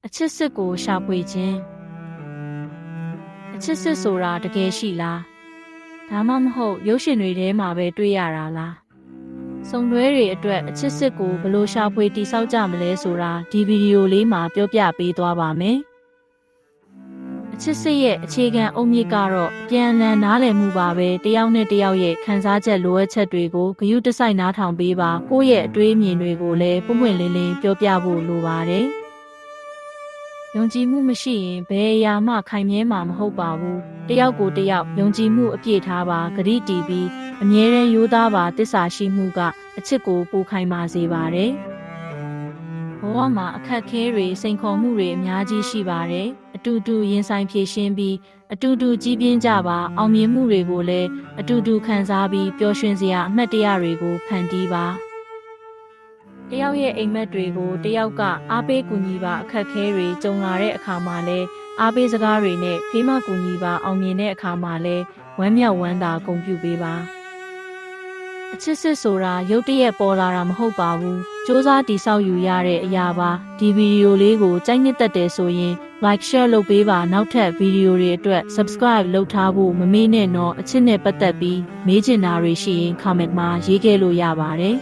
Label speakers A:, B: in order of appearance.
A: အချစ်စစ်ကိုရှာဖွေခြင်းအချစ်စစ်ဆိုတာတကယ်ရှိလားဒါမှမဟုတ်ရုပ်ရှင်တွေထဲမှာပဲတွေ့ရတာလားစုံတွဲတွေအတွက်အချစ်စစ်ကိုဘယ်လိုရှာဖွေတည်ဆောက်ကြမလဲဆိုတာဒီဗီဒီယိုလေးမှာပြောပြပေးသွားပါမယ်အချစ်စစ်ရဲ့အခြေခံအုတ်မြစ်ကတော့ပြန်လည်နားလည်မှုပါပဲတယောက်နဲ့တယောက်ရဲ့ခံစားချက်လိုအပ်ချက်တွေကိုဂရုတစိုက်နားထောင်ပေးပါကိုယ့်ရဲ့အတွေးအမြင်တွေကိုလည်းပွင့်ပွင့်လင်းလင်းပြောပြဖို့လိုပါတယ်ယုံကြည်မှုမရှိရင်ဘယ်အရာမှခိုင်မြဲမှာမဟုတ်ပါဘူးတယောက်ကိုတယောက်ယုံကြည်မှုအပြည့်ထားပါဂရုတည်ပြီးအမြဲတမ်းရိုးသားပါတစ္ဆာရှိမှုကအချစ်ကိုပိုခိုင်မာစေပါတယ်ဘဝမှာအခက်အခဲတွေစိန်ခေါ်မှုတွေအများကြီးရှိပါတယ်အတူတူရင်ဆိုင်ဖြေရှင်းပြီးအတူတူကြီးပြင်းကြပါအောင်မြင်မှုတွေကိုလည်းအတူတူခံစားပြီးပျော်ရွှင်စရာအမှတ်တရတွေကိုဖန်တီးပါတယောက်ရဲ့အိမ်မက်တွေကိုတယောက်ကအားပေးကူညီပါအခက်အခဲတွေကြုံလာတဲ့အခါမှာလည်းအားပေးစကားတွေနဲ့ဖေးမကူညီပါအောင်မြင်တဲ့အခါမှာလည်းဝမ်းမြောက်ဝမ်းသာဂုဏ်ပြုပေးပါအချစ်စစ်ဆိုတာရုတ်တရက်ပေါ်လာတာမဟုတ်ပါဘူးစူးစမ်းတည်ဆောက်ယူရတဲ့အရာပါဒီဗီဒီယိုလေးကိုကြိုက်နှစ်သက်တယ်ဆိုရင် like share လုပ်ပေးပါနောက်ထပ်ဗီဒီယိုတွေအတွက် subscribe လုပ်ထားဖို့မမေ့နဲ့တော့အချစ်နဲ့ပတ်သက်ပြီးမေးချင်တာတွေရှိရင် comment မှာရေးခဲ့လို့ရပါတယ်